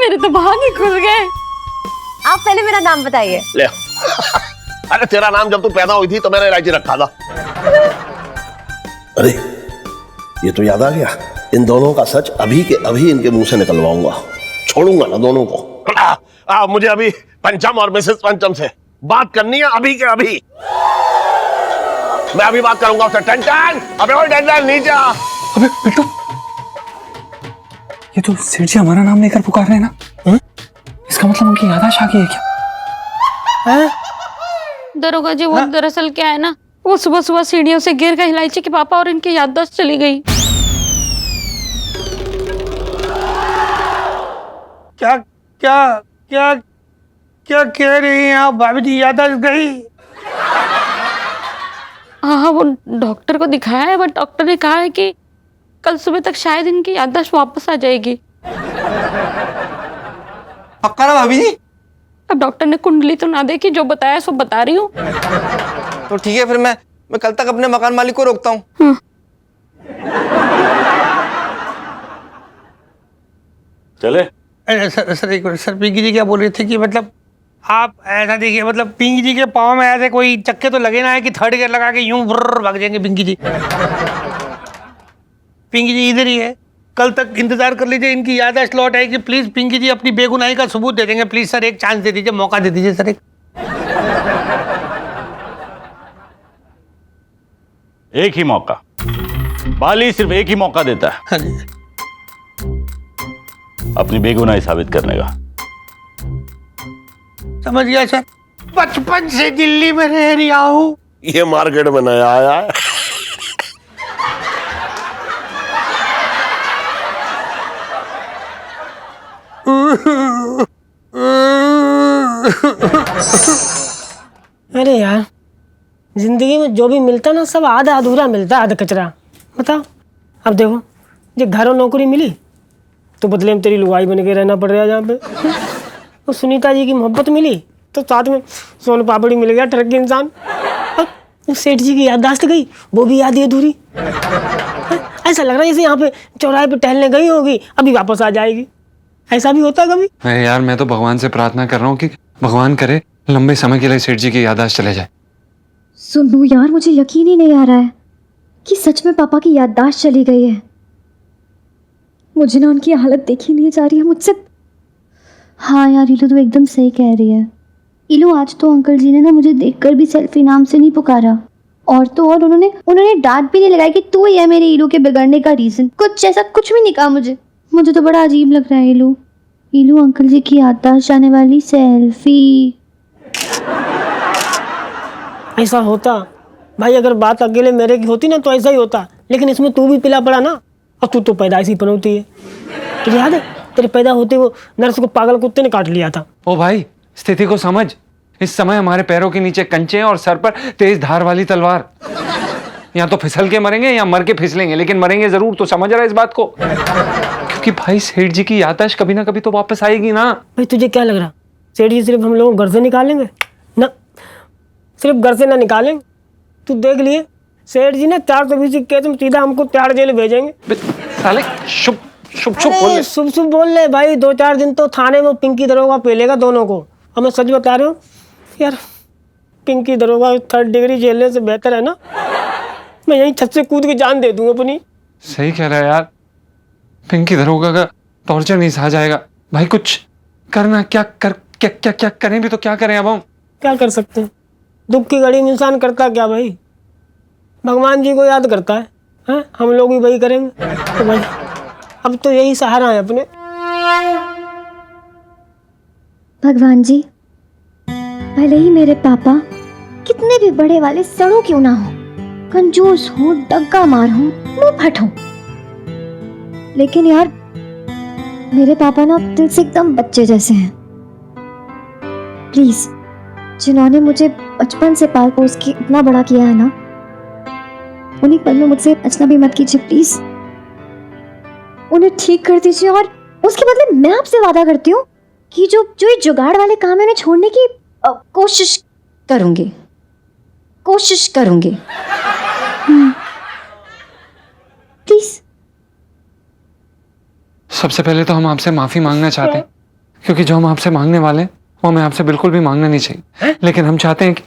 मेरे तो भाग ही खुल गए। आप पहले मेरा नाम बताइए। ले अरे तेरा नाम जब तू पैदा हुई थी तो मैंने इलायची रखा था। अरे ये तो याद आ गया, इन दोनों का सच अभी के अभी इनके मुंह से निकलवाऊंगा, छोड़ूंगा ना दोनों को। मुझे अभी पंचम और मिसेस पंचम से बात करनी है, अभी के अभी। मैं अभी बात करूंगा उससे। टन अबे वो टन नीचे आ। अबे बिट्टू, ये तो सेठ जी हमारा नाम लेकर पुकार रहे हैं ना? इसका मतलब उनकी याददाश्त आ गई है क्या? दरोगा जी, वो दरअसल क्या है ना, वो सुबह सुबह सीढ़ियों से गिर गए इलायची के पापा और इनकी याददाश्त चली गई। क्या क्या क्या क्या कह रही हैं आप भाभी जी? याददाश्त गई? हाँ, वो डॉक्टर को दिखाया है, बट डॉक्टर ने कहा है कि कल सुबह तक शायद इनकी याददाश्त वापस आ जाएगी। पक्का ना भाभी जी? अब डॉक्टर ने कुंडली तो ना देखी, जो बताया सो बता रही हूँ। तो ठीक है, फिर मैं कल तक अपने मकान मालिक को रोकता हूँ। चले सर एक मिनट, सर पिंकी जी क्या बोल रहे थे कि मतलब आप ऐसा देखिए, मतलब पिंकी जी के पाँव में ऐसे कोई चक्के तो लगे ना है कि थर्ड गियर लगा के यूं भाग जाएंगे पिंकी जी। पिंकी जी इधर ही है, कल तक इंतजार कर लीजिए, इनकी याददाश्त लौट आएगी। प्लीज पिंकी जी अपनी बेगुनाही का सबूत दे देंगे। प्लीज सर एक चांस दे दीजिए, मौका दे दीजिए सर। एक ही मौका, बाली सिर्फ एक ही मौका देता है हाँ जी। अपनी बेगुनाही साबित करने का। समझ गया सर, बचपन से दिल्ली में रह रहा हूँ। ये मार्केट में नया आया है। अरे यार, जिंदगी में जो भी मिलता ना सब आधा अधूरा मिलता है, आधा कचरा। बताओ, अब देखो, जो घरों नौकरी मिली तो बदले में तेरी लुगाई बन के रहना पड़ रहा है जहाँ पे। तो सुनीता जी की मोहब्बत मिली तो साथ में सोन पापड़ी मिल गया, ट्रक के इंसान। अब सेठ जी की याददाश्त गई, वो भी याद ही अधूरी। ऐसा लग रहा है जैसे यहाँ पे चौराहे पे टहलने गई होगी, अभी वापस आ जाएगी। ऐसा भी होता है कभी? अरे यार, मैं तो भगवान से प्रार्थना कर रहा हूँ कि भगवान करे लंबे समय के लिए सेठ जी की याददाश्त चले जाए। सुनो यार, मुझे यकीन ही नहीं आ रहा है कि सच में पापा की याददाश्त चली गई है। मुझे ना उनकी हालत देखी नहीं जा रही है मुझसे। हाँ यार, इलू तो एकदम सही कह रही है। इलू, आज तो अंकल जी ने ना मुझे देखकर भी सेल्फी नाम से नहीं पुकारा, और तो और उन्होंने डांट भी नहीं लगाई कि तू ही है मेरे इलू के बिगड़ने का रीजन। कुछ ऐसा कुछ भी नहीं कहा मुझे तो बड़ा अजीब लग रहा है। इलू अंकल जी की याददाश्त जाने वाली सेल्फी। ऐसा होता भाई, अगर बात अकेले मेरे की होती ना तो ऐसा ही होता, लेकिन इसमें तू भी पिला पड़ा ना, और तू तो पैदाइशी पनौती है। तुझे याद है तेरे पैदा होते वो नर्स को पागल कुत्ते ने काट लिया था। ओ भाई, स्थिति को समझ। इस समय हमारे पैरों के नीचे कंचे और सर पर तेज धार वाली तलवार। या तो फिसल के मरेंगे या मर के फिसलेंगे, लेकिन मरेंगे जरूर। तो समझ रहा है इस बात को? क्योंकि भाई सेठ जी की याददाश्त कभी ना कभी तो वापस आएगी ना। भाई तुझे क्या लग रहा सेठ जी सिर्फ हम लोगों को घर से निकालेंगे? ना, सिर्फ घर से ना निकालेंगे, तू देख लिए सेठ जी ने 420 केस में सीधा हमको त्याड़ जेल भेजेंगे। साले शुभ शुभ शुभ बोल ले। शुभ शुभ बोल ले भाई, 2-4 दिन तो थाने में पिंकी दरोगा पेलेगा दोनों को। और मैं सच बता रहा हूँ यार, पिंकी दरोगा 3rd डिग्री झेलने से बेहतर है ना, मैं यहीं छत से कूद के जान दे दूँ अपनी। सही कह रहा है यार, पिंकी दरोगा का टॉर्चर नहीं सहा जाएगा। भाई कुछ करना, क्या करें भी तो क्या करें अब हम? क्या कर सकते हैं, दुख की घड़ी में इंसान करता क्या भाई? भगवान जी को याद करता है, हैं? हम लोग भी वही करेंगे। तो भाई अब तो यही सहारा है अपने। भगवान जी, भले ही मेरे पापा कितने भी बड़े वाले सड़ो क्यों ना हो, कंजूस हो, डग्गा मार हो, मुंह फट हो, लेकिन यार मेरे पापा ना दिल से एकदम बच्चे जैसे हैं। प्लीज, जिन्होंने मुझे बचपन से पाल पोस के इतना बड़ा किया है ना, उन्हीं पल में मुझसे अजनबी मत कीजिए प्लीज। उन्हें ठीक कर दीजिए, और उसके बदले मैं आपसे वादा करती हूँ कि जो ये जुगाड़ वाले काम है उन्हें छोड़ने की कोशिश करूंगी। प्लीज। सबसे पहले तो हम आपसे माफी मांगना चाहते हैं क्योंकि जो हम आपसे मांगने वाले हैं वो हमें आपसे बिल्कुल भी मांगना नहीं चाहिए, लेकिन हम चाहते हैं कि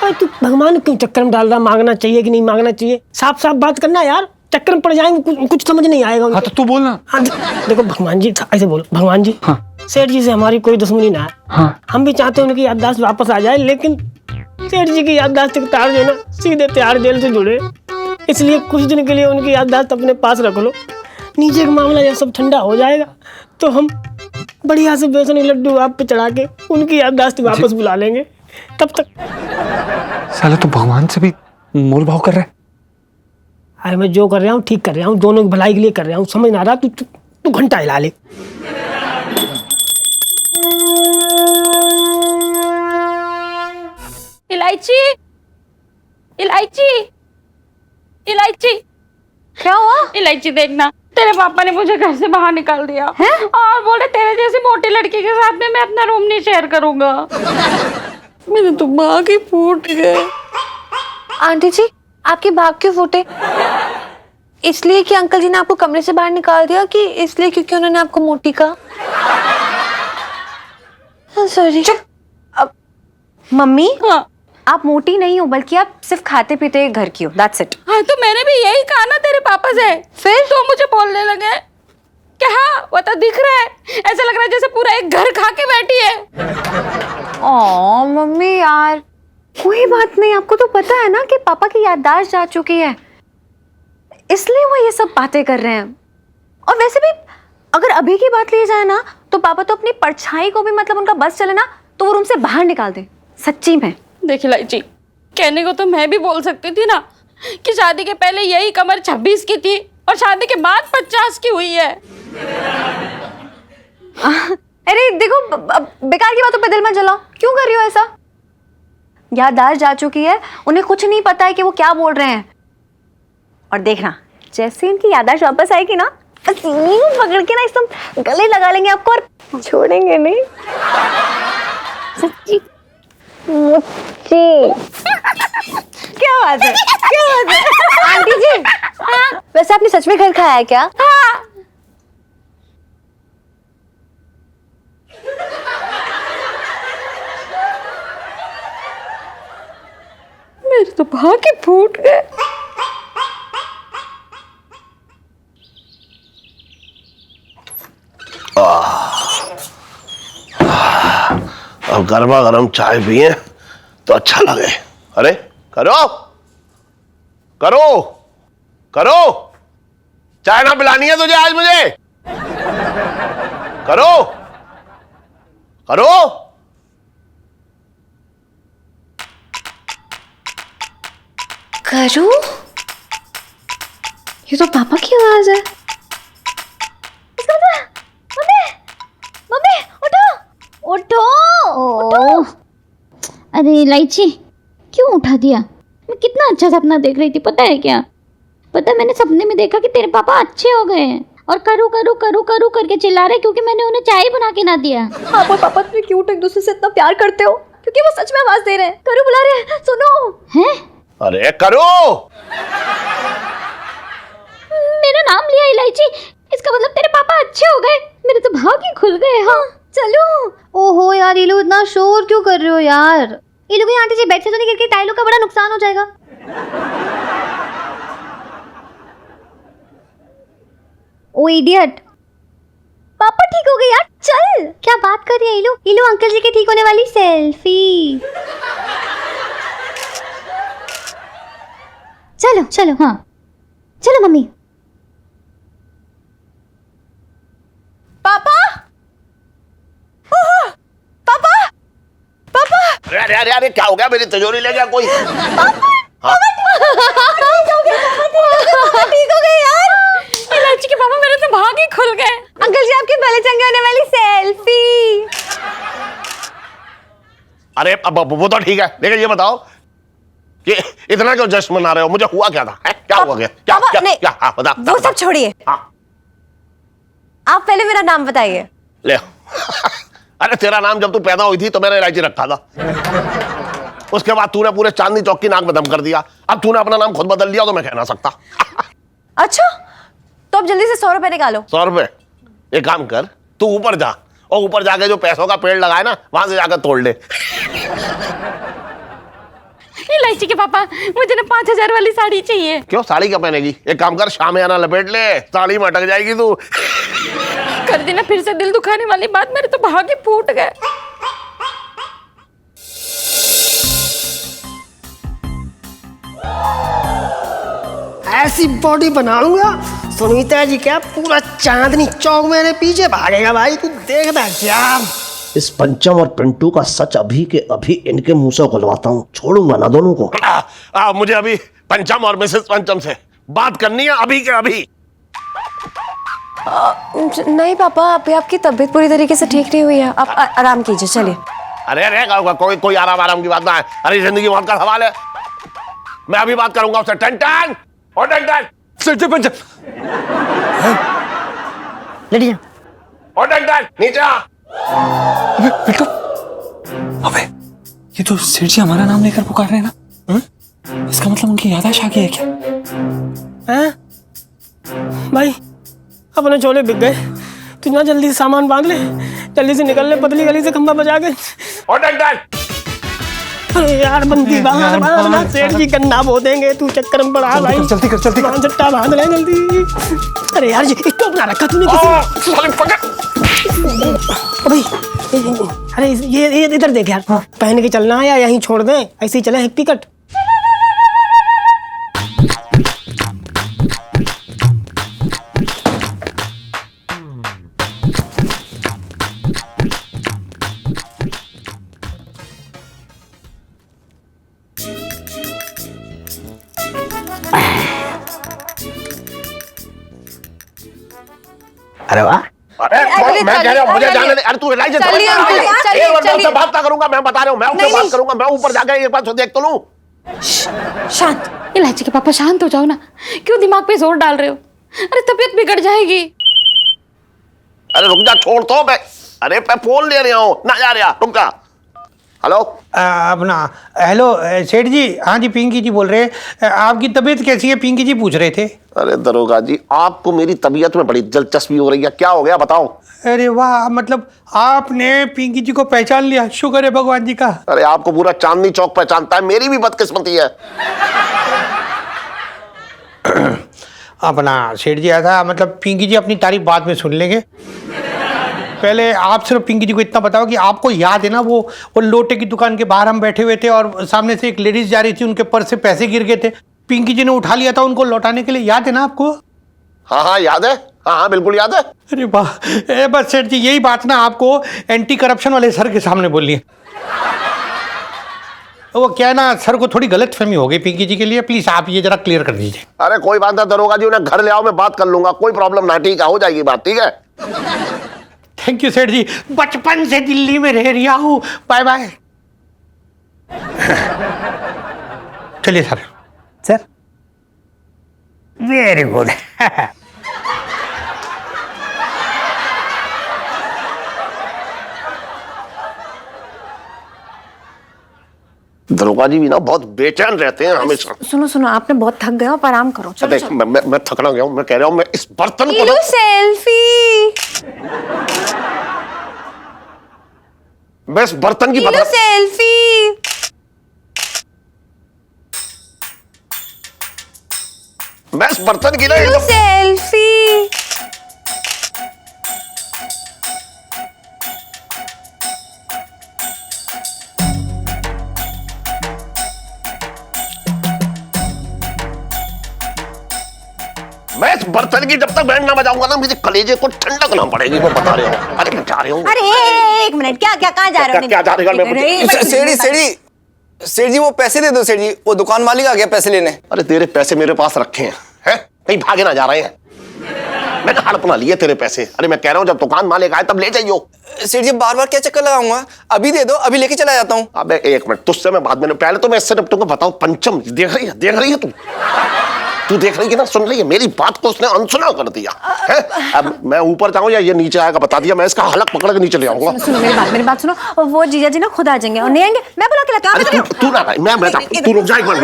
अरे तू भगवान क्यों चक्कर में डाल रहा, मांगना चाहिए कि नहीं मांगना चाहिए? साफ साफ बात करना यार, चक्कर में पड़ जाएंगे, कुछ समझ नहीं आएगा उनको। हाँ तो तू बोलना। हाँ, देखो भगवान जी, ऐसे बोलो भगवान जी, हाँ सेठ जी से हमारी कोई दुश्मनी ना है। हाँ हम भी चाहते हैं उनकी याददाश्त वापस आ जाए, लेकिन सेठ जी की याददाश्त के तार जो है ना सीधे तिहाड़ जेल से जुड़े, इसलिए कुछ दिन के लिए उनकी याददाश्त अपने पास रख लो। नीचे का मामला जब सब ठंडा हो जाएगा तो हम बढ़िया से बेसन के लड्डू आप पे चढ़ा के उनकी याददाश्त वापस बुला लेंगे। तब तक साला तू भगवान से भी मोल भाव कर रहा है। अरे मैं जो कर रहा हूँ ठीक कर रहा हूँ, दोनों की भलाई के लिए कर रहा हूँ, समझ ना रहा? तू घंटा हिला ले। इलायची, इलायची, इलायची। क्या हुआ? इलायची देखना, तेरे पापा ने मुझे घर से बाहर निकाल दिया और बोले तेरे जैसी मोटी लड़की के साथ में मैं अपना रूम नहीं शेयर करूंगा। मेरे तो भाग ही फूट गए। आंटी जी, आपके भाग क्यों फूटे? इसलिए कि अंकल जी ने आपको कमरे से बाहर निकाल दिया, कि इसलिए क्योंकि उन्होंने आपको मोटी कहा? सॉरी। चुप। अब मम्मी, हाँ आप मोटी नहीं हो, बल्कि आप सिर्फ खाते पीते घर की हो, दैट्स इट। हाँ तो मैंने भी यही कहा ना तेरे पापा से, फिर तो मुझे बोलने लगे क्या? हाँ वो तो दिख रहा है, ऐसा लग रहा है जैसे पूरा एक घर खा के बैठी है। ओ मम्मी यार, कोई बात नहीं, आपको तो पता है ना कि पापा की याददाश्त जा चुकी है, इसलिए वो ये सब बातें कर रहे हैं। और वैसे भी अगर अभी की बात ली जाए ना, तो पापा तो अपनी परछाई को भी, मतलब उनका बस चले ना तो वो रूम से बाहर निकाल दे, सच्ची में। देख इलायची, कहने को तो मैं भी बोल सकती थी ना कि शादी के पहले यही कमर 26 की थी और शादी के बाद 50 की हुई है। अरे देखो, बेकार की बातों पे दिल मत जलाओ, क्यों कर रही हो ऐसा? याददाश्त जा चुकी है, उन्हें कुछ नहीं पता है कि वो क्या बोल रहे हैं। और देखना, जैसे इनकी याददाश्त वापस आएगी ना, सीने को पकड़ के ना एकदम गले लगा लेंगे आपको और छोड़ेंगे नहीं। सच्ची मुझे क्या बात है, क्या बात है? आंटी जी, हाँ? वैसे आपने सच में घर खाया है क्या? हाँ। मेरे तो भाग ही फूट गए। अब गर्मा गर्म चाय पिए तो अच्छा लगे। अरे करो करो करो, चाय ना पिलानी है तुझे आज मुझे? करो करो। करू, ये तो पापा की आवाज है। मम्मी उठो उठो उठो। अरे इलायची, क्यों उठा दिया? मैं कितना अच्छा सपना देख रही थी, पता है क्या? पता है, मैंने सपने में देखा कि तेरे पापा अच्छे हो गए हैं और करू करू करू करू करके चिल्ला रहे क्योंकि मैंने उन्हें चाय बना के ना दिया। आप और पापा इतने क्यूट एक दूसरे से इतना प्यार करते हो, क्योंकि वो सच में आवाज दे रहे हैं, करू बुला रहे हैं, सुनो। हैं? अरे करो। मेरा नाम लिया इलायची, इसका मतलब तेरे पापा अच्छे हो गए। मेरे तो भाग ही खुल गए। हाँ चलो। ओहो यार, ये लोग इतना शोर क्यों कर रहे हो यार? ये लोग, आंटी जी बेड से तो नहीं गिर के, टाइलों का बड़ा नुकसान हो जाएगा। ओ इडियट, पापा ठीक हो गए यार, चल। क्या बात कर रही है इलू? इलू अंकल जी के ठीक होने वाली सेल्फी। चलो चलो, हाँ चलो मम्मी। पापा पापा पापा। अरे अरे अरे क्या हो गया? मेरी तिजोरी ले गया कोई? हाँ? ठीक हो गए यार। इलायची के पापा मेरे तो भाग ही खुल गए। अंकल जी, आपके भले चंगे होने वाली सेल्फी। अरे अब वो तो ठीक है, लेकिन ये बताओ कि इतना क्यों जश्न मना रहे हो? मुझे हुआ क्या था? क्या हुआ? क्या क्या क्या, नहीं, क्या? हाँ बता। वो सब छोड़िए, हाँ आप पहले मेरा नाम बताइए। ले। अरे तेरा नाम जब तू पैदा हुई थी तो मैंने इलायची रखा था। उसके बाद तूने पूरे चांदनी चौक की नाक में दम कर दिया। अब तूने अपना नाम खुद बदल लिया तो मैं कह ना सकता। अच्छा, तो अब जल्दी से 100 रुपए निकालो। 100 रुपए? एक काम कर, तू ऊपर जा और ऊपर जाके जो पैसों का पेड़ लगाए ना वहां से जाकर तोड़ ले। इलायची के पापा, मुझे ना 5,000 वाली साड़ी चाहिए। क्यों, साड़ी क्या पहनेगी? एक काम कर, शाम आना लपेट ले, साड़ी में अटक जाएगी तू। कर दी ना फिर से दिल दुखाने वाली बात, मेरे तो भागे फूट गए। ऐसी बॉडी बनाऊंगा सुनीता जी क्या पूरा चांदनी चौक मेरे पीछे भागेगा भाई, तू देखता क्या। इस पंचम और पिंटू का सच अभी के अभी इनके मुंह से खुलवाता हूँ, छोड़ूंगा ना दोनों को। मुझे अभी पंचम और मिसेस पंचम से बात करनी है, अभी के अभी। नहीं पापा, अभी आपकी तबीयत पूरी तरीके से ठीक नहीं हुई है, आप आराम कीजिए, चलिए। अरे अरे कोई आराम की बात ना है, अरे जिंदगी मौत का सवाल है। मैं अभी बात करूंगा उससे। टन और टन सच पंचम लेडीज और टन नीचे आ। अबे बिट्टू, अबे ये तो सेठ जी हमारा नाम लेकर पुकार रहे हैं ना? इसका मतलब उनकी याददाश्त आ गई है क्या? हैं भाई, अपने चोले बिक गए, तू ना जल्दी से सामान बांध ले, जल्दी से निकल ले पतली गली से खंभा बजा के। और टन अरे यार बंदी बांध, सेठ जी गन्ना बो देंगे, तू चक्कर में पड़ा भाई। जल्दी कर बांध चट्टा बांध ले जल्दी। अरे यार ये स्टॉप ना रखा तूने किसी। भाई अरे ये इधर देख यार, पहन के चलना है या यहीं छोड़ दें, ऐसे ही चले हिप्पी कट। अरे वाह, अरे मैं कह रहा हूँ मुझे जाने दे। अरे तू रिलाइज से बात ना करूंगा, मैं बता रहा हूँ, मैं उससे बात करूंगा, मैं ऊपर जाकर एक बार देख तो लूं। शांत, इलायची के पापा शांत हो जाओ ना, क्यों दिमाग पे जोर डाल रहे हो? अरे तबीयत बिगड़ जाएगी। अरे रुक जा, छोड़ तो मैं, अरे मैं फोन ले रहा हूँ ना, जा रहा, रुक जा। हेलो अपना हेलो सेठ जी, हाँ जी पिंकी जी बोल रहे हैं, आपकी तबीयत कैसी है? पिंकी जी पूछ रहे थे। अरे दरोगा जी, आपको मेरी तबीयत में बड़ी दिलचस्पी हो रही है, क्या हो गया बताओ। अरे वाह, मतलब आपने पिंकी जी को पहचान लिया, शुक्र है भगवान जी का। अरे आपको पूरा चांदनी चौक पहचानता है, मेरी भी बदकिस्मती है। अपना सेठ जी ऐसा, मतलब पिंकी जी अपनी तारीफ बाद में सुन लेंगे, पहले आप सिर्फ पिंकी जी को इतना बताओ कि आपको याद है ना वो लोटे की दुकान के बाहर हम बैठे हुए थे और सामने से एक लेडीज जा रही थी, उनके पर्स से पैसे गिर गए थे, पिंकी जी ने उठा लिया था उनको लौटाने के लिए, याद है ना आपको? हाँ याद है, हाँ बिल्कुल याद है। अरे वाह, बस सेठ जी यही बात ना आपको एंटी करप्शन वाले सर के सामने बोलिए। वो क्या है ना, सर को थोड़ी गलतफहमी हो गई पिंकी जी के लिए, प्लीज आप ये जरा क्लियर कर दीजिए। अरे कोई बात नहीं दरोगा जी, उन्हें घर ले आओ, मैं बात कर लूंगा, कोई प्रॉब्लम ना, ठीक है, हो जाएगी बात, ठीक है। थैंक यू सेठ जी, बचपन से दिल्ली में रह रहा हूं, बाय बाय। चलिए सर। Sir very good. दरोगा जी भी ना बहुत बेचैन रहते हैं हमेशा। सुनो सुनो, आपने बहुत थक गए हो, आप आराम करो। चलो, देख मैं थकना गया हूँ, मैं कह रहा हूँ मैं इस बर्तन को सेल्फी, मैं इस बर्तन की सेल्फी। मैं इस बर्तन की ना सेल्फी। मैं इस बर्तन की जब तक बैंड ना बजाऊंगा ना, मुझे कलेजे को ठंडक ना पड़ेगी, मैं बता रहा हूँ। अरे मैं जा रहा हूँ। अरे एक मिनट, क्या क्या कहाँ जा रहे हो? क्या जा रहे हो? सेठ जी वो पैसे दे दो सेठ जी, वो दुकान मालिक आ गया पैसे लेने। अरे तेरे पैसे मेरे पास रखे हैं, कहीं भागे ना जा रहे हैं? मैंने हड़प ना लिए तेरे पैसे। अरे मैं कह रहा हूँ जब दुकान मालिक आए तब ले जाइयो। सेठ जी बार बार क्या चक्कर लगाऊंगा, अभी दे दो, अभी लेके चला जाता हूँ। अबे एक मिनट, तुझसे मैं बाद में, पहले तो मैं इससे निपटूंगा। बताओ पंचम देख रही है तू देख रही है ना, सुन रही है? मेरी बात को उसने अनसुना कर दिया है। अब मैं ऊपर जाऊं या ये नीचे आएगा बता दिया, मैं इसका हलक पकड़ के नीचे ले आऊंगा। सुनो मेरी बात सुनो, वो जीजा जी ना खुद आ जाएंगे और नहीं आएंगे, मैं बुला के लाता हूं। तू ना, मैं तू रुक जा एक मिनट,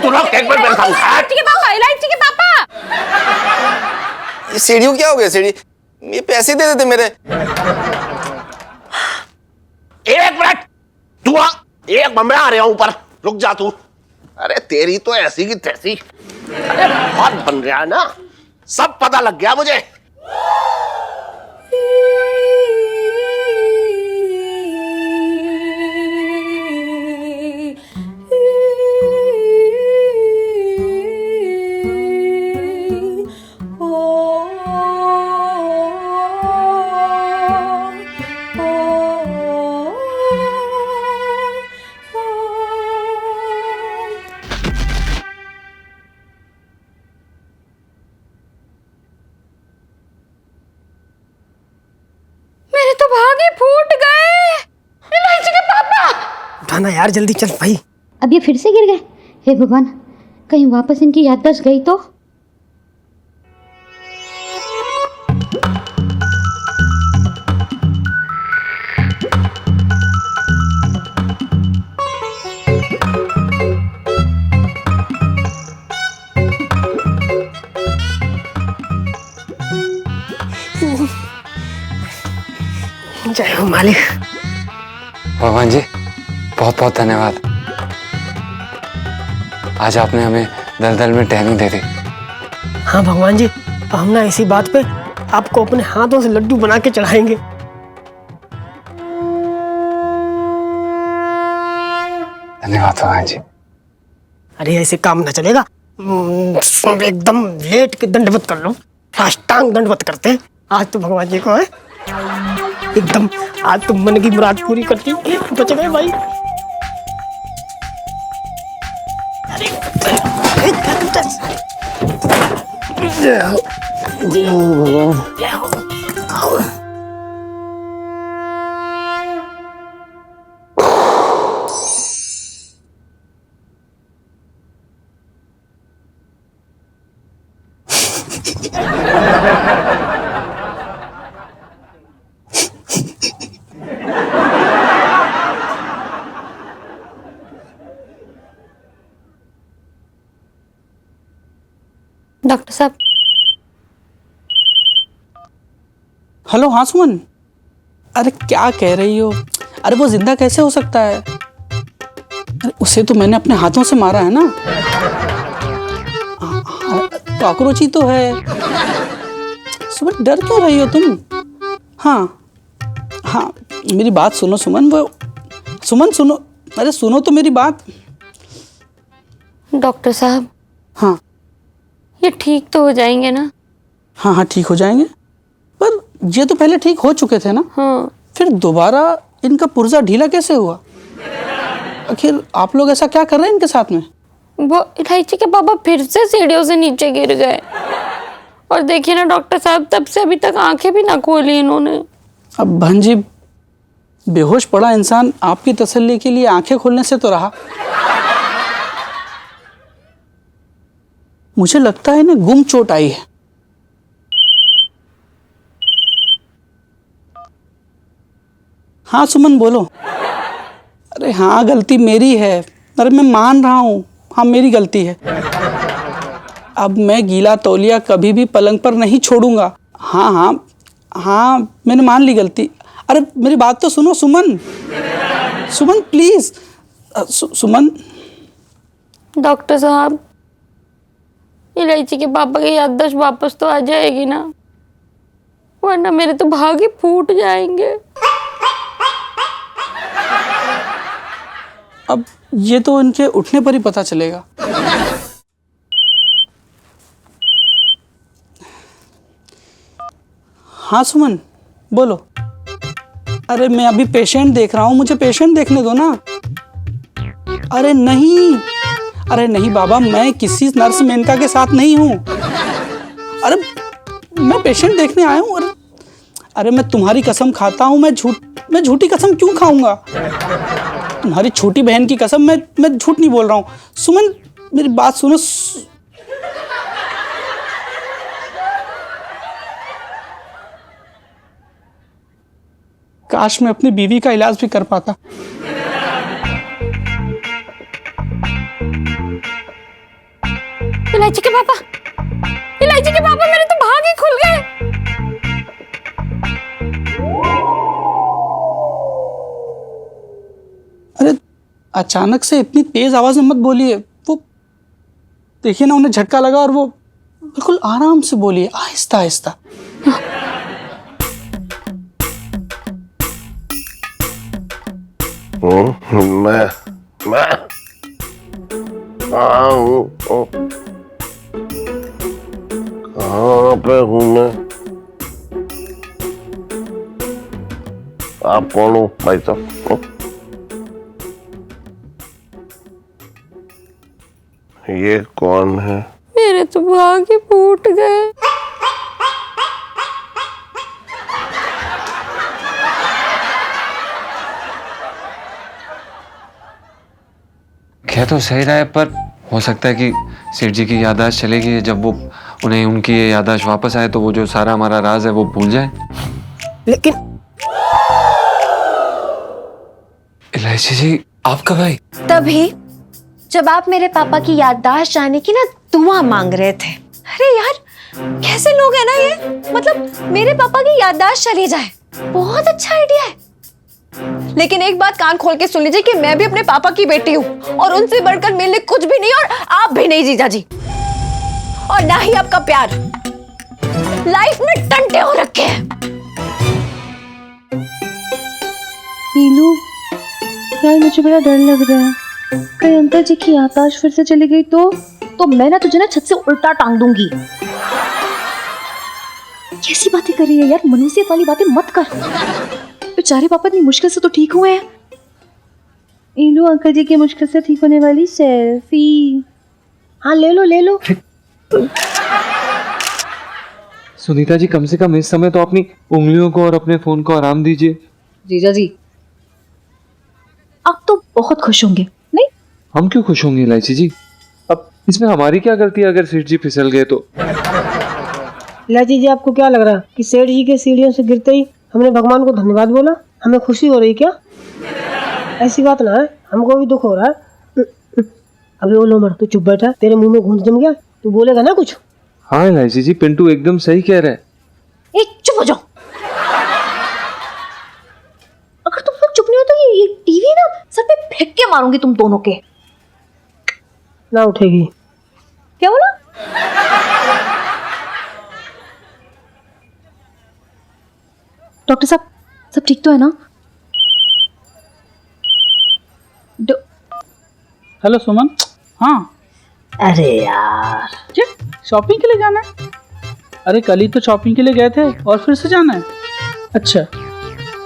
तू रुक एक मिनट, मेरे साथ। इलायची के पापा। सेठ जी को क्या हो गया सेठ जी, ये पैसे दे देते मेरे। एक मैं आ रहा हूं ऊपर, रुक जा तू। अरे तेरी तो ऐसी की तैसी। अरे बहुत बन रहा है ना, सब पता लग गया मुझे। मेरे तो भागे फूट गए। इलायची के पापा, उठाना यार जल्दी, चल भाई। अब ये फिर से गिर गए। हे भगवान, कहीं वापस इनकी याददाश्त गई तो। जय हो मालिक। भगवान जी, बहुत बहुत धन्यवाद। आज आपने हमें दलदल में टहनी दे दी। हाँ भगवान जी, हम ना इसी बात पे आपको अपने हाथों से लड्डू बना के चढ़ाएंगे। धन्यवाद भगवान जी। अरे ऐसे काम ना चलेगा, एकदम लेट के दंडवत कर लो, साष्टांग दंडवत करते हैं। आज तो भगवान जी को है एकदम, आज तो मन की मुराद पूरी करती बच गए भाई। जय हो भगवान, जय हो। डॉक्टर साहब। हेलो, हाँ सुमन। अरे क्या कह रही हो? अरे वो जिंदा कैसे हो सकता है? अरे उसे तो मैंने अपने हाथों से मारा है ना। कॉकरोच ही तो है। सुमन डर क्यों रही हो तुम? हाँ हाँ, मेरी बात सुनो सुमन। वो सुमन सुनो, अरे सुनो तो मेरी बात। डॉक्टर साहब। हाँ, ये ठीक तो हो जाएंगे ना? हाँ हाँ, ठीक हो जाएंगे। पर ये तो पहले ठीक हो चुके थे ना। हाँ। फिर दोबारा इनका पुर्जा ढीला कैसे हुआ? आखिर आप लोग ऐसा क्या कर रहे हैं इनके साथ में? वो इलायची के पापा फिर से सीढ़ियों से नीचे गिर गए। और देखिए ना डॉक्टर साहब, तब से अभी तक आंखें भी ना खोली इन्होंने। अब बहन जी, बेहोश पड़ा इंसान आपकी तसल्ली के लिए आंखें खोलने से तो रहा। मुझे लगता है इन्हें गुम चोट आई है। हाँ सुमन बोलो। अरे हाँ, गलती मेरी है। अरे मैं मान रहा हूँ, हाँ मेरी गलती है। अब मैं गीला तौलिया कभी भी पलंग पर नहीं छोड़ूंगा। हाँ हाँ हाँ, मैंने मान ली गलती। अरे मेरी बात तो सुनो सुमन। सुमन प्लीज। सुमन। डॉक्टर साहब, इलायची के पापा की याददाश्त वापस तो आ जाएगी ना, वरना मेरे तो भाग ही फूट जाएंगे। अब ये तो इनके उठने पर ही पता चलेगा। हाँ सुमन बोलो। अरे मैं अभी पेशेंट देख रहा हूँ, मुझे पेशेंट देखने दो ना। अरे नहीं, अरे नहीं बाबा, मैं किसी नर्स मेनका के साथ नहीं हूँ। अरे मैं पेशेंट देखने आया हूँ। अरे मैं तुम्हारी कसम खाता हूँ, मैं झूठी कसम क्यों खाऊंगा? तुम्हारी छोटी बहन की कसम, मैं झूठ नहीं बोल रहा हूँ। सुमन मेरी बात सुनो। काश मैं अपनी बीवी का इलाज भी कर पाता। इलायची के पापा, इलायची के पापा, मेरे तो भाग ही खुल गए। अरे अचानक से इतनी तेज आवाज में मत बोलिए। वो देखिए ना, उन्हें झटका लगा और वो बिल्कुल आराम से बोलिए, आहिस्ता आहिस्ता। मैं कहाँ हूँ? कहाँ पे हूँ मैं? आप कौन हो भाई साहब? ये कौन है? मेरे तो भाग ही फूट गए। कह तो सही रहा है, पर हो सकता है कि सेठ जी की याददाश्त चली गई है। जब वो उन्हें उनकी ये याददाश्त वापस आए तो वो जो सारा हमारा राज है वो भूल जाए। लेकिन इलायची जी, आप कब आई? तभी जब आप मेरे पापा की याददाश्त जाने की ना दुआ मांग रहे थे। अरे यार, कैसे लोग हैं ना ये, मतलब मेरे पापा की याददाश्त चली जाए, बहुत अच्छा आइडिया है। लेकिन एक बात कान खोल के सुन लीजिए कि मैं भी अपने पापा की बेटी हूँ और उनसे बढ़कर मेरे लिए कुछ भी नहीं, और आप भी नहीं जीजा जी, और ना ही आपका प्यार। लाइफ में टंटे हो रखे हैं। नीलू, यार मुझे बड़ा डर लग रहा है। कहीं अंकल जी की याददाश्त फिर से चली गई तो मैं ना तुझे ना छत से उल्टा टांग दूंगी। कैसी बातें कर रही है यार, मनुष्य वाली बातें मत कर। बेचारे पापा इतनी मुश्किल से तो ठीक हुए हैं। नीलू, अंकल जी की मुश्किल से ठीक होने वाली सेल्फी। हाँ ले लो ले लो। सुनीता जी, कम से कम इस समय तो अपनी उंगलियों को और अपने फोन को आराम दीजिए। जीजा जी, आप तो बहुत खुश होंगे नहीं? हम क्यों खुश होंगे इलायची जी? अब इसमें हमारी क्या गलती है अगर सेठ जी फिसल गए तो? इलायची जी, आपको क्या लग रहा है कि सेठ जी के सीढ़ियों से गिरते ही हमने भगवान को धन्यवाद बोला, हमें खुशी हो रही क्या? ऐसी बात ना है, हमको भी दुख हो रहा है। अबे ओ लोमड़, तू चुप बैठा, तेरे मुंह में घूंस जम गया, तू बोलेगा ना कुछ? हाँ इलायची जी, पिंटू एकदम सही कह रहा है। चुप हो जाओ। अगर तुम लोग चुप नहीं हो तो ये टीवी ना सर पे फेंक के मारूंगी तुम दोनों के। ना उठेगी। क्या बोला? डॉक्टर साहब, सब ठीक तो है ना? हेलो सुमन। हाँ, अरे यार, शॉपिंग के लिए जाना है? अरे कल ही तो शॉपिंग के लिए गए थे और फिर से जाना है? अच्छा,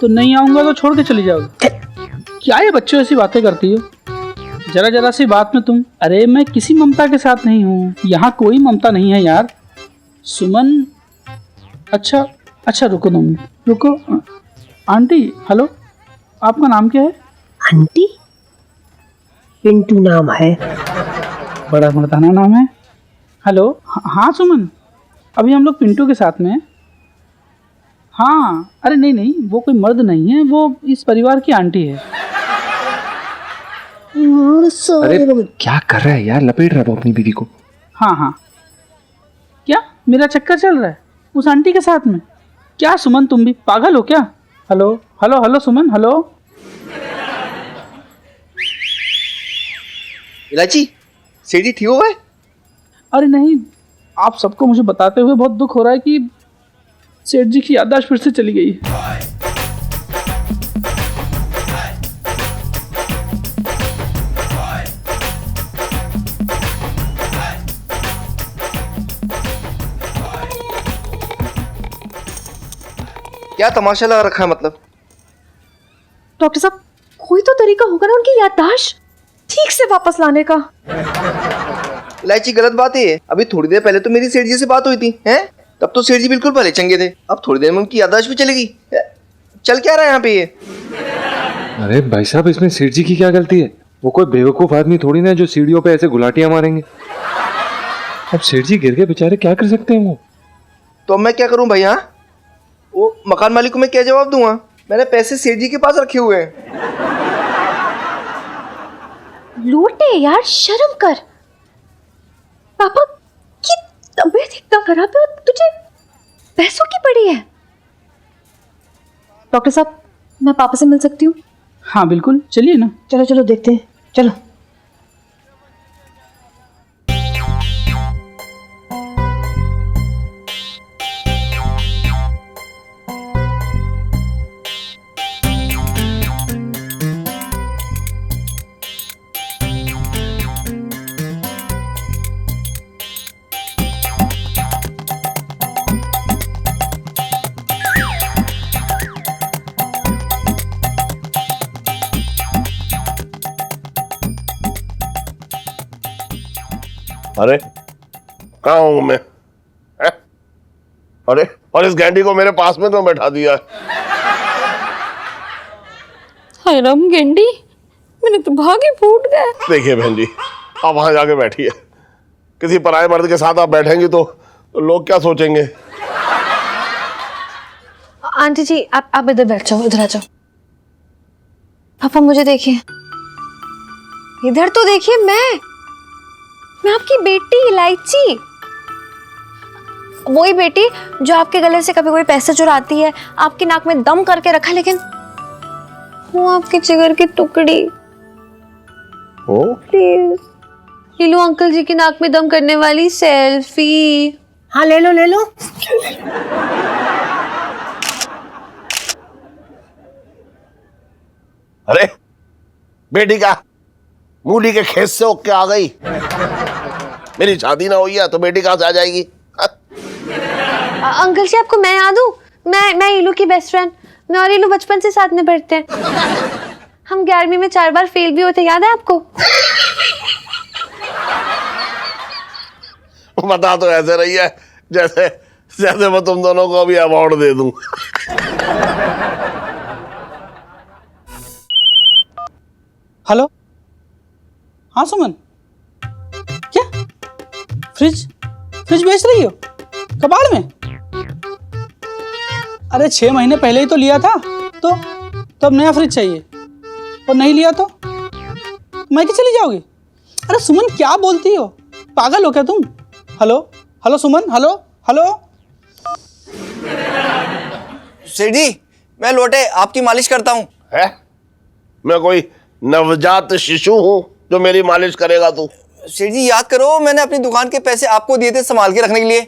तो नहीं आऊंगा तो छोड़ के चली जाओगे? क्या ये बच्चों ऐसी बातें करती हो? जरा जरा सी बात में तुम। अरे मैं किसी ममता के साथ नहीं हूँ, यहाँ कोई ममता नहीं है यार। सुमन, अच्छा अच्छा रुको 2 मिनट, रुको। आंटी, हेलो, आपका नाम क्या है? आंटी? पिंटू नाम है। बड़ा मर्दाना नाम है। हेलो, हाँ सुमन, अभी हम लोग पिंटू के साथ में हैं। हाँ, अरे नहीं नहीं, वो कोई मर्द नहीं है, वो इस परिवार की आंटी है। अरे क्या कर रहा है यार, लपेट रहा है वो अपनी बीवी को। हाँ हाँ, क्या मेरा चक्कर चल रहा है उस आंटी के साथ में? क्या सुमन, तुम भी पागल हो क्या? हेलो हेलो हेलो सुमन, हेलो। इलायची, सेठ जी ठीक हो गए? अरे नहीं, आप सबको मुझे बताते हुए बहुत दुख हो रहा है कि सेठ जी की याददाश्त फिर से चली गई है। क्या तमाशा लगा रखा है मतलब? डॉक्टर साहब, कोई तो तरीका होगा ना उनकी याददाश्त ठीक से वापस लाने का। इलायची, गलत बात है। अभी थोड़ी देर पहले तो मेरी सेठ जी से बात हुई थी, हैं? तब तो सेठ जी बिल्कुल भले चंगे थे, अब थोड़ी देर में उनकी याददाश्त भी चलेगी। चल क्या रहा है यहाँ पे ये? अरे भाई साहब, इसमें सेठ जी की क्या गलती है? वो कोई बेवकूफ आदमी थोड़ी ना जो सीढ़ियों पे ऐसे गुलाटियां मारेंगे। अब सेठ जी गिर गए बेचारे, क्या कर सकते हैं वो? तो अब मैं क्या करूं भाई? हाँ, वो मकान मालिक को मैं क्या जवाब दूंगा? मैंने पैसे सेठ जी के पास रखे हुए हैं। लूटे यार, शर्म कर। पापा की तबीयत एकदम खराब है और तुझे पैसों की पड़ी है। डॉक्टर साहब, मैं पापा से मिल सकती हूँ? हाँ बिल्कुल, चलिए ना। चलो चलो देखते हैं। चलो। अरे कहाँ हूँ मैं? हैं? अरे और इस गेंडी को मेरे पास में तो बैठा दिया है। हाय राम गेंडी, मेरे तो भाग ही फूट गए। देखिए बहन जी, आप वहां जाके बैठिए। किसी पराये मर्द के साथ आप बैठेंगी तो लोग क्या सोचेंगे? आंटी जी आप इधर बैठ जाओ, इधर आ जाओ। पापा मुझे देखिए, इधर तो देखिए, मैं आपकी बेटी इलायची, वही बेटी जो आपके गले से कभी कोई पैसे चुराती है, आपकी नाक में दम करके रखा, लेकिन वो आपके जिगर की टुकड़ी। ओ प्लीज ये लो अंकल जी की नाक में दम करने वाली सेल्फी। हाँ ले लो ले लो। अरे बेटी का मूली के खेत से होके आ गई। मेरी शादी ना हुई है तो बेटी कहाँ से आ जाएगी? अंकल जी आपको मैं याद हूँ, मैं इलू की बेस्ट फ्रेंड। मैं और इलू बचपन से साथ में पढ़ते हैं। हम 11वीं में 4 बार फेल भी होते, याद है आपको? बता तो ऐसे रही है जैसे जैसे मैं तुम दोनों को अभी अवार्ड दे दूं। हेलो, हाँ सुमन, क्या फ्रिज बेच रही हो कबाड़ में? अरे 6 महीने पहले ही तो लिया था, तो अब नया फ्रिज चाहिए और नहीं लिया तो मैं क्या चली जाओगी? अरे सुमन क्या बोलती हो, पागल हो क्या तुम? हेलो सुमन, हेलो। सेठ जी मैं लोटे आपकी मालिश करता हूँ। है? मैं कोई नवजात शिशु हूँ जो मेरी मालिश करेगा तू? सेठ जी याद करो, मैंने अपनी दुकान के पैसे आपको दिए थे संभाल के रखने के लिए।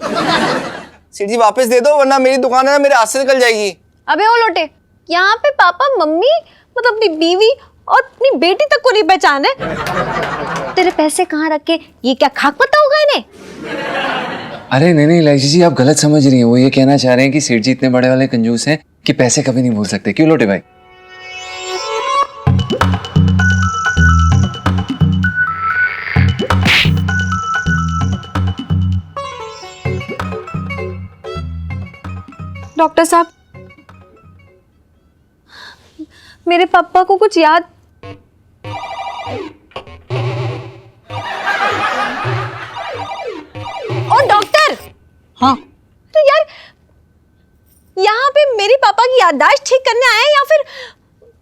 सेठ जी वापस दे दो, वरना मेरी दुकान है ना मेरे हाथ से निकल जाएगी। अबे ओ लोटे, यहाँ पे पापा मम्मी मतलब अपनी बीवी और अपनी बेटी तक को नहीं पहचाने। तेरे पैसे कहाँ रख के, ये क्या खाक पता होगा इन्हें? अरे नहीं इलायची जी, आप गलत समझ रही हैं। वो ये कहना चाह रहे हैं कि सेठ जी इतने बड़े वाले कंजूस हैं कि पैसे कभी नहीं भूल सकते। क्यों लोटे भाई? डॉक्टर साहब, मेरे पापा को कुछ याद। और डॉक्टर, हाँ तो यार यहाँ पे मेरे पापा की याददाश्त ठीक करने आए हैं या फिर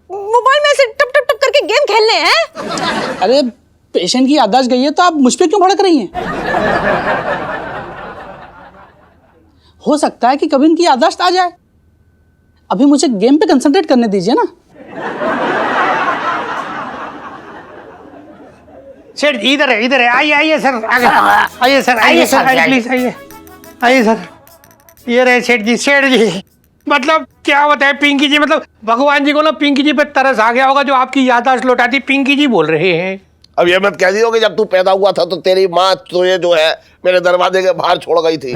मोबाइल में से टप टप टप करके गेम खेलने हैं? अरे पेशेंट की याददाश्त गई है तो आप मुझ पे क्यों भड़क रही हैं? हो सकता है कि कभी इनकी याददाश्त आ जाए। अभी मुझे गेम पे कंसंट्रेट करने दीजिए ना। सेठ जी इधर है, आइए सर, आइए सर, प्लीज आइए सर। ये रहे सेठ जी। मतलब क्या बताए पिंकी जी, मतलब भगवान जी को ना पिंकी जी पे तरस आ गया होगा जो आपकी याददाश्त लौटाती पिंकी जी बोल रहे हैं। अब ये मत कह दी हो कि जब तू पैदा हुआ था तो तेरी माँ तुझे जो है मेरे दरवाजे के बाहर छोड़ गई थी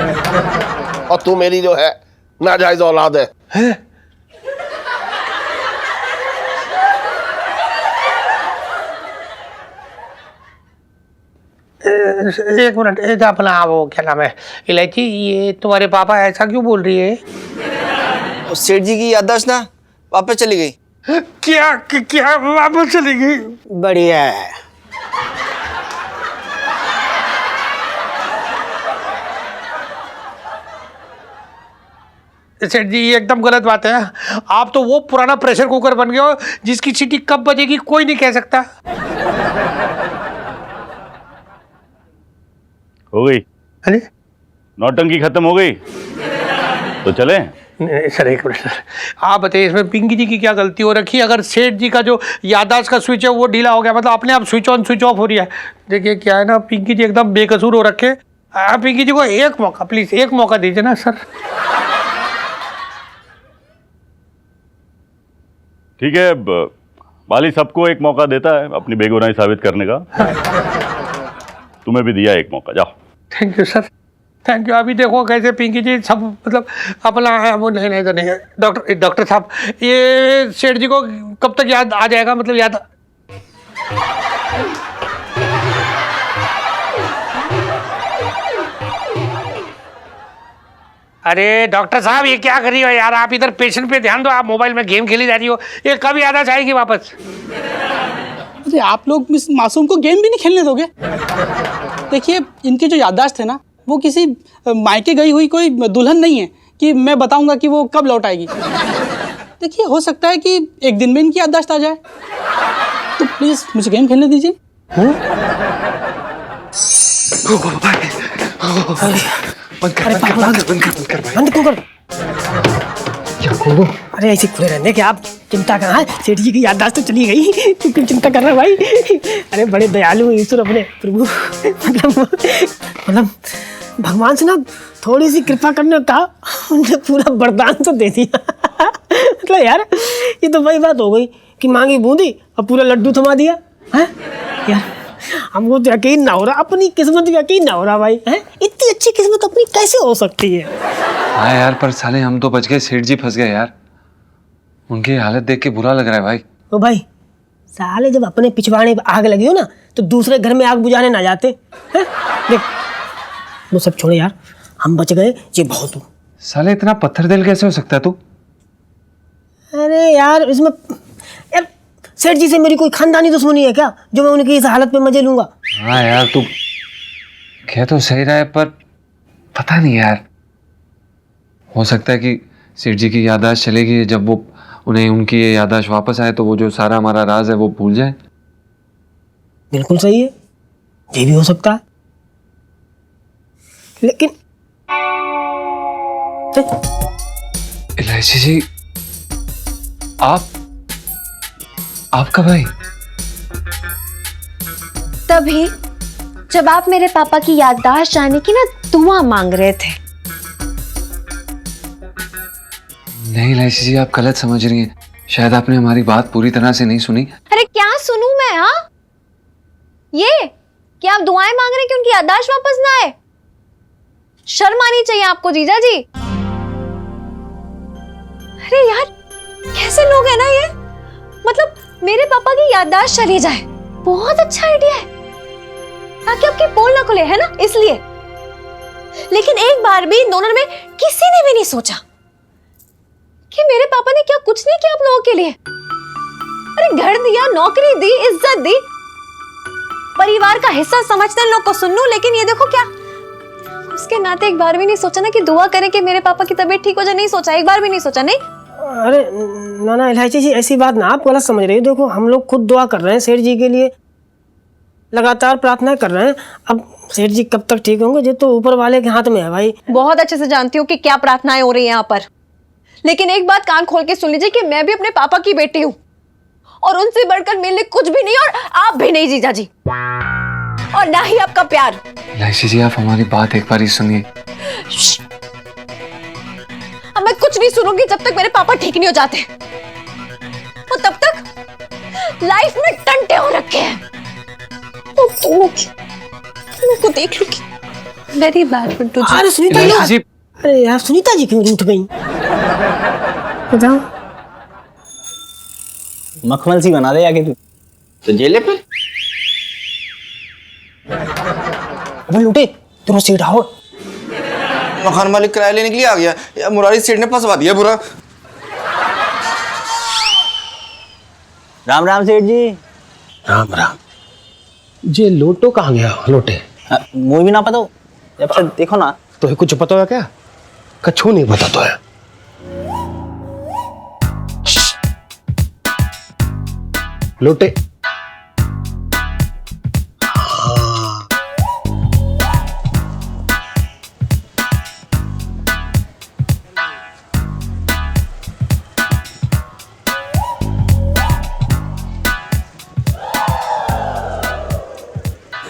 और तू मेरी जो है नाजायज औलाद है। एक मिनट, एक अपना वो क्या नाम है इलायची, ये तुम्हारे पापा ऐसा क्यों बोल रही है? सेठ जी की याददाश्त ना वापस चली गई। क्या वापस चली गई? बढ़िया है। सेठ जी ये एकदम गलत बात है। आप तो वो पुराना प्रेशर कुकर बन गए हो जिसकी सीटी कब बजेगी कोई नहीं कह सकता। हो गई अरे नौटंकी खत्म हो गई तो चले? नहीं सर, एक मिनट सर, आप बताइए इसमें पिंकी जी की क्या गलती हो रखी है? अगर सेठ जी का जो याददाश्त का स्विच है वो ढीला हो गया, मतलब अपने आप स्विच ऑन स्विच ऑफ हो रही है। देखिए क्या है ना, पिंकी जी एकदम बेकसूर हो रखे। आप पिंकी जी को एक मौका, प्लीज एक मौका दीजिए ना सर। ठीक है, बाली सबको एक मौका देता है अपनी बेगुनाही साबित करने का। तुम्हें भी दिया एक मौका, जाओ। Thank you sir, thank you. अभी देखो कैसे पिंकी जी सब मतलब अपना वो नहीं तो नहीं है। डॉक्टर साहब, ये सेठ जी को कब तक याद आ जाएगा, मतलब याद? अरे डॉक्टर साहब, ये क्या कर रही हो यार? आप इधर पेशेंट पे ध्यान दो, आप मोबाइल में गेम खेली जा रही हो। ये कब याद आ जाएगी वापस? अरे आप लोग इस मासूम को गेम भी नहीं खेलने दोगे? देखिए, इनकी जो याददाश्त है ना, वो किसी मायके गई हुई कोई दुल्हन नहीं है कि मैं बताऊंगा कि वो कब लौट आएगी। देखिए, हो सकता है कि एक दिन में इनकी याददाश्त आ जाए, तो प्लीज मुझे गेम खेलने दीजिए। बंद क्यों कर? अरे ऐसे खुले रहने के आप चिंता करना है, सेठ जी की याददाश्त तो चली गई, तू क्यों चिंता कर रहा है भाई? अरे बड़े दयालु ईश्वर अपने प्रभु, मतलब भगवान से ना थोड़ी सी कृपा करने का, उन्होंने पूरा वरदान तो दे दिया। मतलब यार, ये तो वही बात हो गई कि मांगी बूंदी और पूरा लड्डू थमा दिया है यार। हमको तो यकीन ना हो रहा, अपनी किस्मत को यकीन ना हो रहा भाई, हैं? इतनी अच्छी किस्मत अपनी कैसे हो सकती है? हाँ यार, पर साले हम तो बच गए, सेठ जी फंस गए यार। उनकी हालत देख के बुरा लग रहा है भाई। ओ भाई, साले जब अपने पिछवाड़े पे आग लगी हो ना, तो दूसरे घर में आग बुझाने ना जाते हैं? देख, वो सब छोड़े यार, हम बच गए, ये बहुत हो। साले इतना पत्थर दिल कैसे हो सकता है तू? अरे यार, इसमें यार सेठ जी से मेरी कोई खानदानी दुश्मनी है क्या, जो मैं उनकी इस हालत पे मजे लूंगा? हाँ यार, तू कह तो सही रहा है, पर पता नहीं यार, हो सकता है कि सेठ जी की याददाश्त चलेगी, जब वो उन्हें उनकी ये याददाश्त वापस आए तो वो जो सारा हमारा राज है वो भूल जाए। बिल्कुल सही है, ये भी हो सकता है, लेकिन इलायची जी, आपका भाई? तभी जब आप मेरे पापा की याददाश्त जाने की ना दुआ मांग रहे थे। नहीं इलायची जी, आप गलत समझ रही हैं, शायद आपने हमारी बात पूरी तरह से नहीं सुनी। अरे क्या सुनूं मैं? हाँ, ये क्या आप दुआएं मांग रहे हैं कि उनकी याददाश्त वापस ना आए? शर्म आनी चाहिए आपको जीजा जी। अरे यार, कैसे लोग हैं ना ये, मतलब मेरे पापा की याददाश्त चली जाए, बहुत अच्छा आइडिया है, ताकि आपकी पोल ना खुले, है ना, इसलिए। लेकिन एक बार भी इन दोनों में किसी ने भी नहीं सोचा कि मेरे पापा ने क्या कुछ नहीं किया आप लोगों के लिए। अरे घर दिया, नौकरी दी, इज्जत दी, परिवार का हिस्सा समझते हैं लोग को सुन लूं, लेकिन ये देखो क्या, उसके नाते एक बार भी नहीं सोचा ना कि दुआ करें कि मेरे पापा की तबीयत ठीक हो जाए। नहीं सोचा, एक बार भी नहीं सोचा। नहीं, अरे ना इलायची जी, ऐसी बात ना, आप गलत समझ रही हो। देखो, हम लोग खुद दुआ कर रहे हैं सेठ जी के लिए, लगातार प्रार्थना कर रहे हैं। अब सेठ जी कब तक ठीक होंगे, ये तो ऊपर वाले के हाथ में है भाई। बहुत अच्छे से जानती हूँ कि क्या प्रार्थनाएं हो रही हैं यहाँ पर, लेकिन एक बात कान खोल के सुन लीजिए कि मैं भी अपने पापा की बेटी हूँ, और उनसे बढ़कर मेरे लिए कुछ भी नहीं, और आप भी नहीं जीजा जी, और ना ही आपका प्यार। इलायची जी, आप हमारी बात एक बार ही सुनिए। अब मैं कुछ नहीं सुनूंगी जब तक मेरे पापा ठीक नहीं हो जाते, और तब तक लाइफ में टंटे हो रखे हैं। को देख लूंगी। Very bad Pintu ji. अरे सुनीता जी, अरे यार सुनीता जी क्यों उठ गई? बताओ। मखमल सी बना दे आगे तू, तो जेले पे अबे लुटे, तेरा सीट आओ। मकान मालिक किराया लेने के लिए आ गया या मुरारी सेठ ने फंसवा दिया पूरा। राम राम सेठ जी। राम राम जी। लोटो कहाँ गया? लोटे मुझे भी ना पता हो, जब से देखो ना। तो कुछ पता है क्या? कछु नहीं पता तो है। लोटे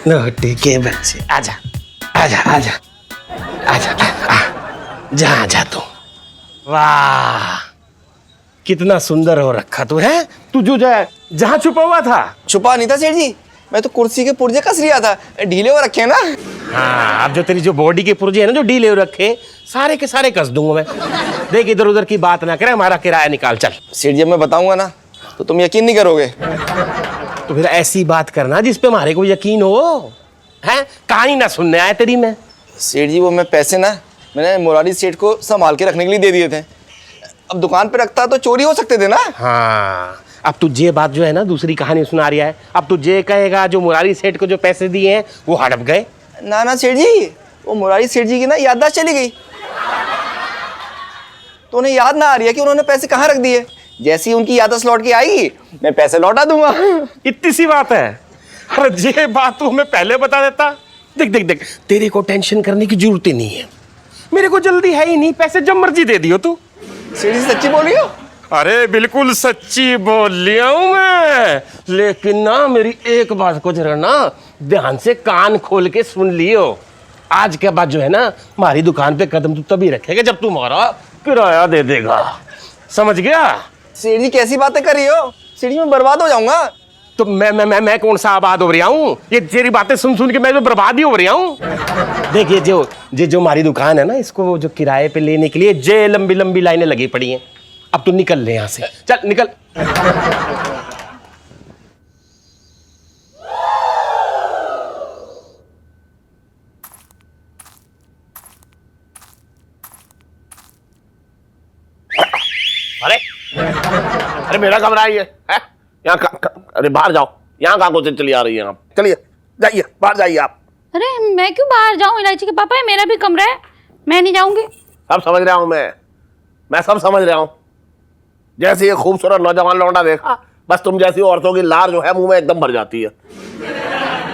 नोटी के बच्चे आजा आजा आजा आजा जा जा तू। वाह कितना सुंदर हो रखा तू है। तू जो जहाँ छुपा हुआ था। छुपा नहीं था सेठ जी, मैं तो कुर्सी के पुर्जे कस रिया था, ढीले हो रखे हैं ना। हाँ अब जो तेरी जो बॉडी के पुर्जे है ना जो ढीले हो रखे सारे के सारे कस दूंगा मैं। देख इधर उधर की बात ना करे, हमारा किराया निकाल चल। सेठ जी मैं बताऊंगा ना तो तुम यकीन नहीं करोगे। तो फिर ऐसी बात करना जिस पे हमारे को यकीन हो। हैं कहानी ना सुनने आया तेरी मैं। सेठ जी वो मैं पैसे ना मैंने मुरारी सेठ को संभाल के रखने के लिए दे दिए थे। अब दुकान पे रखता तो चोरी हो सकते थे ना। हाँ अब तुझे बात जो है ना दूसरी कहानी सुना रहा है। अब तुझे कहेगा जो मुरारी सेठ को जो पैसे दिए हैं वो हड़प गए। ना ना सेठ जी वो मुरारी सेठ जी की ना याददाश्त चली गई, तो उन्हें याद ना आ रही है कि उन्होंने पैसे कहाँ रख दिए। जैसी उनकी याददाश्त लौट के आएगी मैं पैसे लौटा दूंगा। इतनी सी बात है। अरे ये बात तू हमें पहले बता देता। देख देख देख तेरे को टेंशन करने की जरूरत ही नहीं है, मेरे को जल्दी है ही नहीं, पैसे जब मर्जी दे दियो तू। सेठ जी सच्ची बोल रही हो? अरे बिल्कुल सच्ची बोल लिया हूं मैं, लेकिन ना मेरी एक बात को जरा ना ध्यान से कान खोल के सुन लियो। आज के बाद जो है ना हमारी दुकान पे कदम तू तभी रखेगा जब तू हमारा किराया दे देगा, समझ गया? सेठ जी कैसी बातें कर रही हो? सेठ जी मैं बर्बाद हो जाऊंगा। तो मैं कौन सा आबाद हो रहा हूँ? ये तेरी बातें सुन सुन के मैं तो बर्बाद ही हो रहा हूँ। देखिए जो हमारी दुकान है ना इसको जो किराए पे लेने के लिए जे लंबी लंबी लाइनें लगी पड़ी हैं। अब तू निकल ले यहाँ से, चल निकल। अरे अरे मेरा कमरा है यहाँ अरे बाहर जाओ, यहाँ कहाँ को चली आ रही है आप? चलिए जाइए बाहर जाइए आप। अरे मैं क्यों बाहर जाऊं? इलायची के पापा है, मेरा भी कमरा है, मैं नहीं जाऊंगी। सब समझ रहा हूँ मैं सब समझ रहा हूँ। जैसे ये खूबसूरत नौजवान लौंडा देखा बस तुम जैसी औरतों की लार जो है मुंह में एकदम भर जाती है।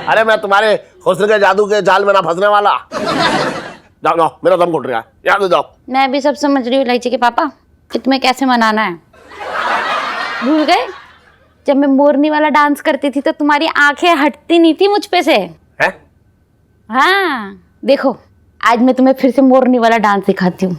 अरे मैं तुम्हारे हुस्न के जादू के जाल में ना फंसने वाला। जाओ जाओ मेरा दम घुट रहा है, यहाँ से जाओ। मैं भी सब समझ रही हूँ इलायची के पापा कि तुम्हें कैसे मनाना है। भूल गए जब मैं मोरनी वाला डांस करती थी तो तुम्हारी आंखें हटती नहीं थी मुझ पे से? है? हाँ देखो आज मैं तुम्हें फिर से मोरनी वाला डांस सिखाती हूँ।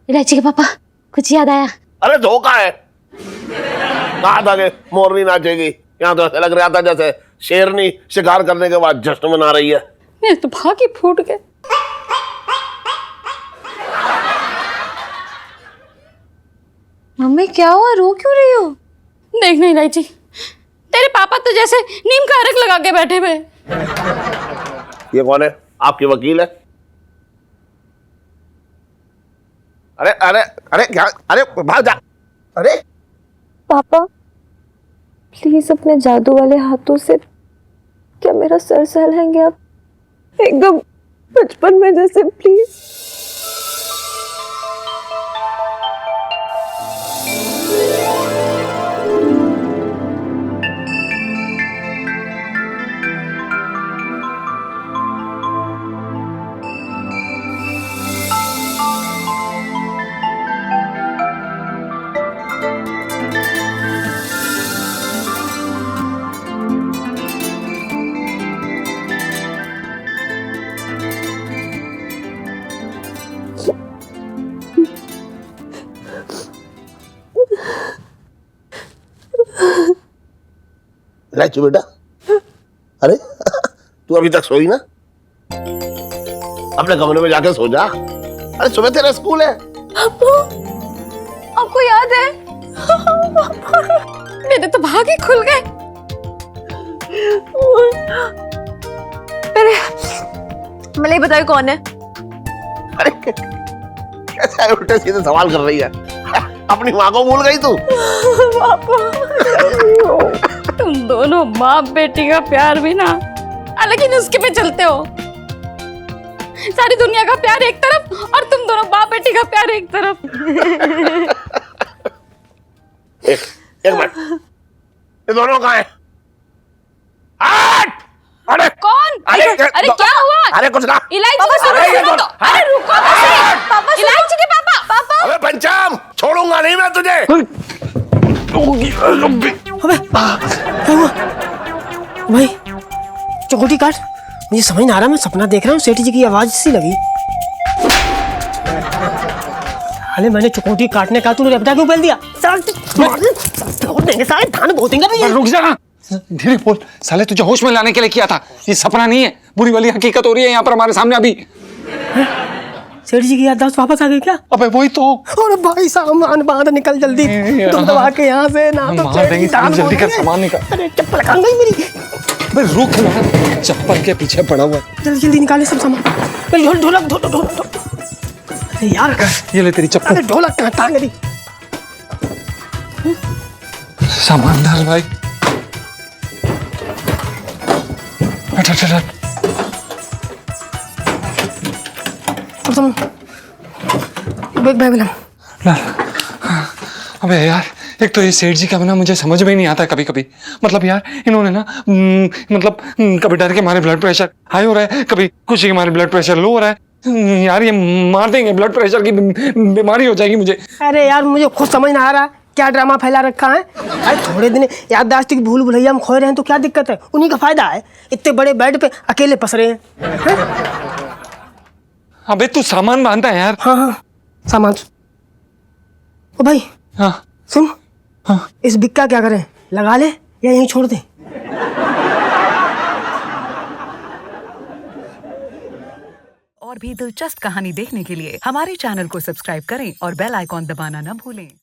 इलायची के पापा कुछ याद आया? अरे धोखा है। कहा था कि मोरनी नाचेगी, यहाँ तो ऐसा लग रहा था जैसे शेरनी शिकार करने के बाद जश्न मना रही है। मेरे तो भाग ही फूट गए। मम्मी क्या हुआ, रो क्यों रही हो? देख नहीं इलायची तेरे पापा तो जैसे नीम का अरक लगा के बैठे हुए। ये कौन है? आपके वकील है? अरे अरे अरे क्या? अरे भाग जा। अरे पापा प्लीज अपने जादू वाले हाथों से क्या मेरा सर सहलाएंगे आप? एकदम बचपन में जैसे, प्लीज। लाइची बेटा, अरे तू अभी तक सोई ना? अपने कमरे में जाके सो जा। अरे सुबह तेरा स्कूल है। आपको याद है? मेरे तो भाग ही खुल गए। पहले बताओ कौन है? अरे कैसे उल्टे सीधे सवाल कर रही है? अपनी माँ को भूल गई तू? तुम दोनों बाप बेटी का प्यार भी ना अलग ही नुस्खे पे चलते हो। सारी दुनिया का प्यार एक तरफ और तुम दोनों बाप बेटी का प्यार एक तरफ। एक मिनट, ये दोनों कहाँ हैं? हट! अरे कौन? अरे क्या हुआ? अरे कुछ ना। इलायची पापा, सुनो, अरे ये सुनो तो। अरे रुको तो सही। पापा, सुनो। इलायची के पापा। पापा अबे पंचाम, छोड़ूंगा नहीं मैं तुझे। अबे क्या हुआ भाई? चकोटी काट। मुझे समझ नहीं आ रहा, मैं सपना देख रहा हूँ, सेठी जी की आवाज सी लगी। अरे मैंने चकोटी काटने का, तूने रेपटा क्यों पहन दिया? देंगे सारे धान बो देंगे भैया। रुक जा, धीरे बोल। साले तुझे होश में लाने के लिए किया था, ये सपना नहीं है, बुरी वाली हकीकत हो रही है यहाँ पर हमारे सामने अभी। सेठ जी की याददाश्त वापस आ गई क्या? अबे वही तो। अरे भाई सामान बांध, निकल जल्दी तुम दबा के यहाँ से ना। तो मार देंगे, जल्दी कर, सामान निकाल। अरे चप्पल कहाँ गई मेरी? अबे रुक ना, चप्पल के पीछे पड़ा हुआ है। जल्दी जल्दी निकाले सब सामान। ढोलक ढोलक। अरे यार ये ले तेरी चप्पल। अरे ढोलक कहाँ टांग दी? सामान डाल भाई। बैग ला। अबे यार, एक तो ये सेठ जी का ना मुझे समझ में नहीं आता कभी कभी। मतलब यार इन्होंने ना मतलब कभी डर के मारे ब्लड प्रेशर हाई हो रहा है, कभी खुशी के मारे ब्लड प्रेशर लो हो रहा है। यार ये मार देंगे, ब्लड प्रेशर की बीमारी हो जाएगी मुझे। अरे यार मुझे खुद समझ ना आ रहा क्या ड्रामा फैला रखा है। अरे थोड़े दिन याददाश्त की भूल भुलैया हम खोए रहे हैं तो क्या दिक्कत है? उन्हीं का फायदा है, इतने बड़े बेड पे अकेले पसरे हैं। अबे तू सामान बांधता है यार। हाँ सामान। ओ भाई हाँ सुन, हाँ इस बिक का क्या करें, लगा ले या यहीं छोड़ दे? और भी दिलचस्प कहानी देखने के लिए हमारे चैनल को सब्सक्राइब करें और बेल आइकॉन दबाना न भूलें।